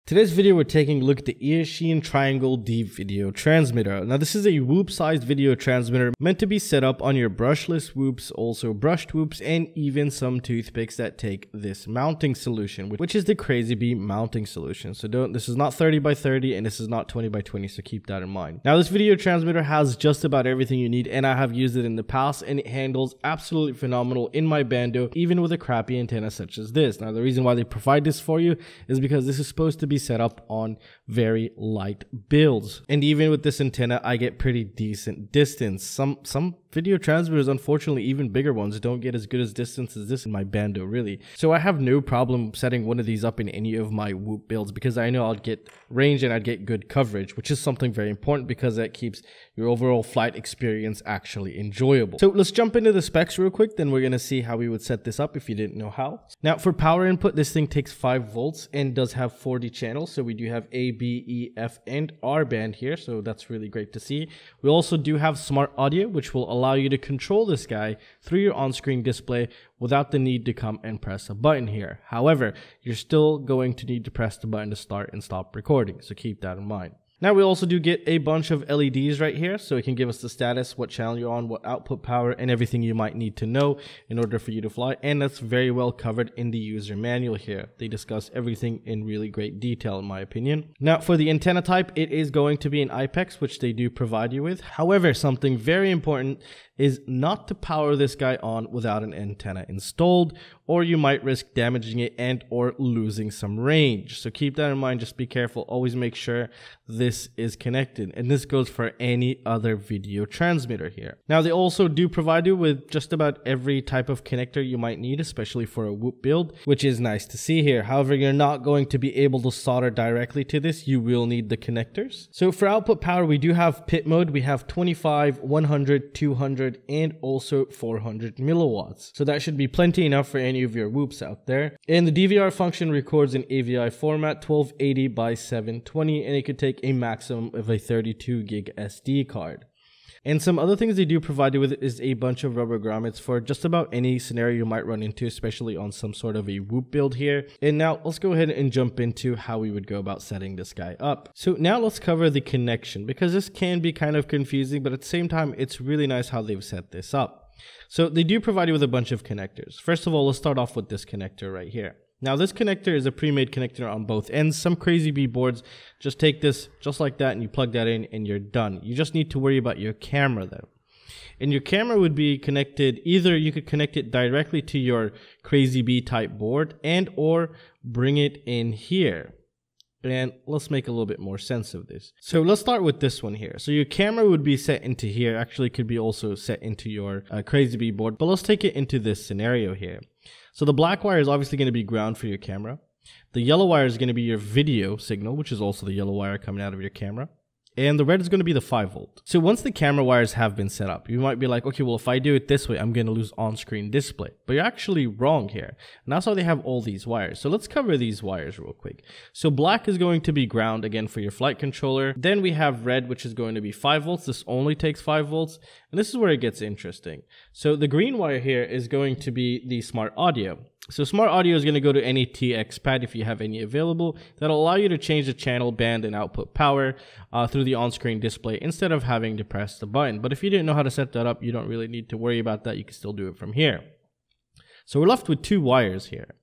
Today's video, we're taking a look at the Eachine TriangleD video transmitter. Now, this is a whoop-sized video transmitter meant to be set up on your brushless whoops, also brushed whoops, and even some toothpicks that take this mounting solution, which is the Crazy Bee mounting solution. So this is not 30 by 30 and this is not 20 by 20, so keep that in mind. Now, this video transmitter has just about everything you need, and I have used it in the past, and it handles absolutely phenomenal in my bando, even with a crappy antenna such as this. Now, the reason why they provide this for you is because this is supposed to be set up on very light builds, and even with this antenna I get pretty decent distance. Some video transmitters, unfortunately even bigger ones, don't get as good as distance as this in my bando, really. So I have no problem setting one of these up in any of my whoop builds because I know I'll get range and I'd get good coverage, which is something very important because that keeps your overall flight experience actually enjoyable. So let's jump into the specs real quick, then we're going to see how we would set this up if you didn't know how. Now, for power input, this thing takes 5 volts and does have 40 channels. So we do have A, B, E, F, and R band here, so that's really great to see. We also do have smart audio, which will allow you to control this guy through your on-screen display without the need to come and press a button here. However, you're still going to need to press the button to start and stop recording, so keep that in mind. Now, we also do get a bunch of LEDs right here, so it can give us the status, what channel you're on, what output power, and everything you might need to know in order for you to fly, and that's very well covered in the user manual here. They discuss everything in really great detail, in my opinion. Now, for the antenna type, it is going to be an IPEX, which they do provide you with. However, something very important is not to power this guy on without an antenna installed, or you might risk damaging it and or losing some range. So keep that in mind, just be careful, always make sure this is connected, and this goes for any other video transmitter here. Now, they also do provide you with just about every type of connector you might need, especially for a whoop build, which is nice to see here. However, you're not going to be able to solder directly to this, you will need the connectors. So for output power, we do have pit mode, we have 25, 100, 200, and also 400 milliwatts. So that should be plenty enough for any of your whoops out there. And the DVR function records in AVI format 1280 by 720, and it could take a maximum of a 32 gig SD card. And some other things they do provide you with is a bunch of rubber grommets for just about any scenario you might run into, especially on some sort of a whoop build here. And now let's go ahead and jump into how we would go about setting this guy up. So now let's cover the connection, because this can be kind of confusing, but at the same time, it's really nice how they've set this up. So they do provide you with a bunch of connectors. First of all, let's start off with this connector right here. Now, this connector is a pre-made connector on both ends. Some Crazy Bee boards just take this just like that and you plug that in and you're done. You just need to worry about your camera though. And your camera would be connected, either you could connect it directly to your Crazy Bee type board and or bring it in here. And let's make a little bit more sense of this. So let's start with this one here. So your camera would be set into here. Actually, it could be also set into your Crazy Bee board, but let's take it into this scenario here. So the black wire is obviously going to be ground for your camera. The yellow wire is going to be your video signal, which is also the yellow wire coming out of your camera. And the red is going to be the 5 volt. So once the camera wires have been set up, you might be like, okay, well, if I do it this way, I'm going to lose on-screen display. But you're actually wrong here. And that's why they have all these wires. So let's cover these wires real quick. So black is going to be ground, again, for your flight controller. Then we have red, which is going to be 5 volts. This only takes 5 volts. And this is where it gets interesting. So the green wire here is going to be the smart audio. So smart audio is going to go to any TX pad if you have any available. That'll allow you to change the channel band and output power through the on-screen display instead of having to press the button. But if you didn't know how to set that up, you don't really need to worry about that. You can still do it from here. So we're left with 2 wires here.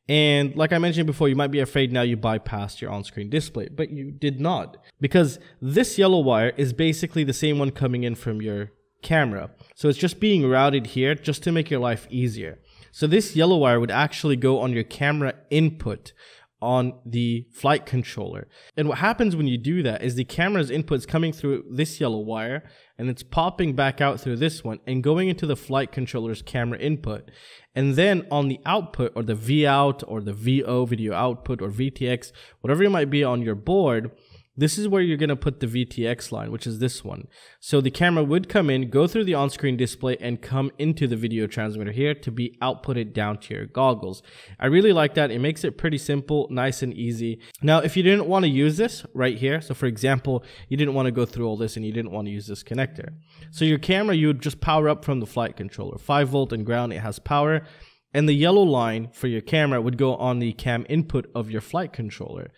And like I mentioned before, you might be afraid now you bypassed your on-screen display, but you did not, because this yellow wire is basically the same one coming in from your camera. So it's just being routed here just to make your life easier. So this yellow wire would actually go on your camera input on the flight controller. And what happens when you do that is the camera's input is coming through this yellow wire and it's popping back out through this one and going into the flight controller's camera input. And then on the output, or the V out, or the VO, video output, or VTX, whatever it might be on your board, this is where you're going to put the VTX line, which is this one. So the camera would come in, go through the on-screen display, and come into the video transmitter here to be outputted down to your goggles. I really like that. It makes it pretty simple, nice and easy. Now, if you didn't want to use this right here, so for example, you didn't want to go through all this and you didn't want to use this connector. So your camera, you would just power up from the flight controller. 5 volt and ground, it has power. And the yellow line for your camera would go on the cam input of your flight controller.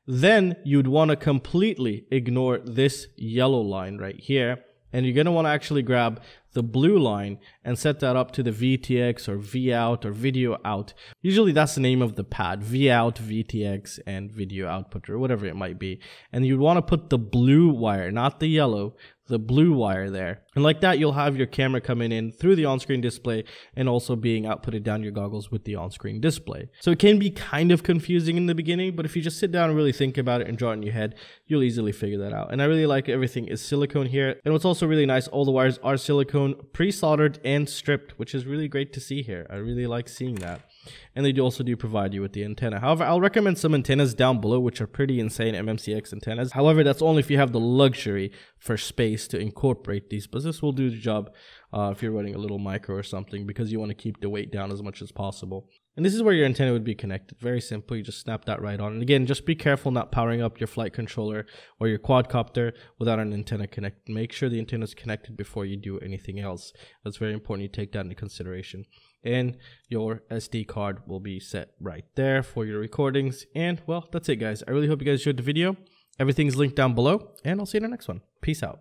Then you'd want to completely ignore this yellow line right here. And you're going to want to actually grab the blue line and set that up to the VTX or VOut or video out. Usually that's the name of the pad, VOut, VTX, and video output, or whatever it might be. And you'd want to put the blue wire, not the yellow, the blue wire there. And like that, you'll have your camera coming in through the on-screen display and also being outputted down your goggles with the on-screen display. So it can be kind of confusing in the beginning, but if you just sit down and really think about it and draw it in your head, you'll easily figure that out. And I really like everything is silicone here. And what's also really nice, all the wires are silicone, pre-soldered and stripped, which is really great to see here. I really like seeing that. And they also do provide you with the antenna. However, I'll recommend some antennas down below, which are pretty insane MMCX antennas. However, that's only if you have the luxury for space to incorporate these, but this will do the job if you're running a little micro or something, because you want to keep the weight down as much as possible. And this is where your antenna would be connected. Very simple, you just snap that right on. And again, just be careful not powering up your flight controller or your quadcopter without an antenna connected. Make sure the antenna is connected before you do anything else. That's very important, you take that into consideration. And your SD card will be set right there for your recordings. And well, that's it guys. I really hope you guys enjoyed the video. Everything's linked down below, and I'll see you in the next one. Peace out.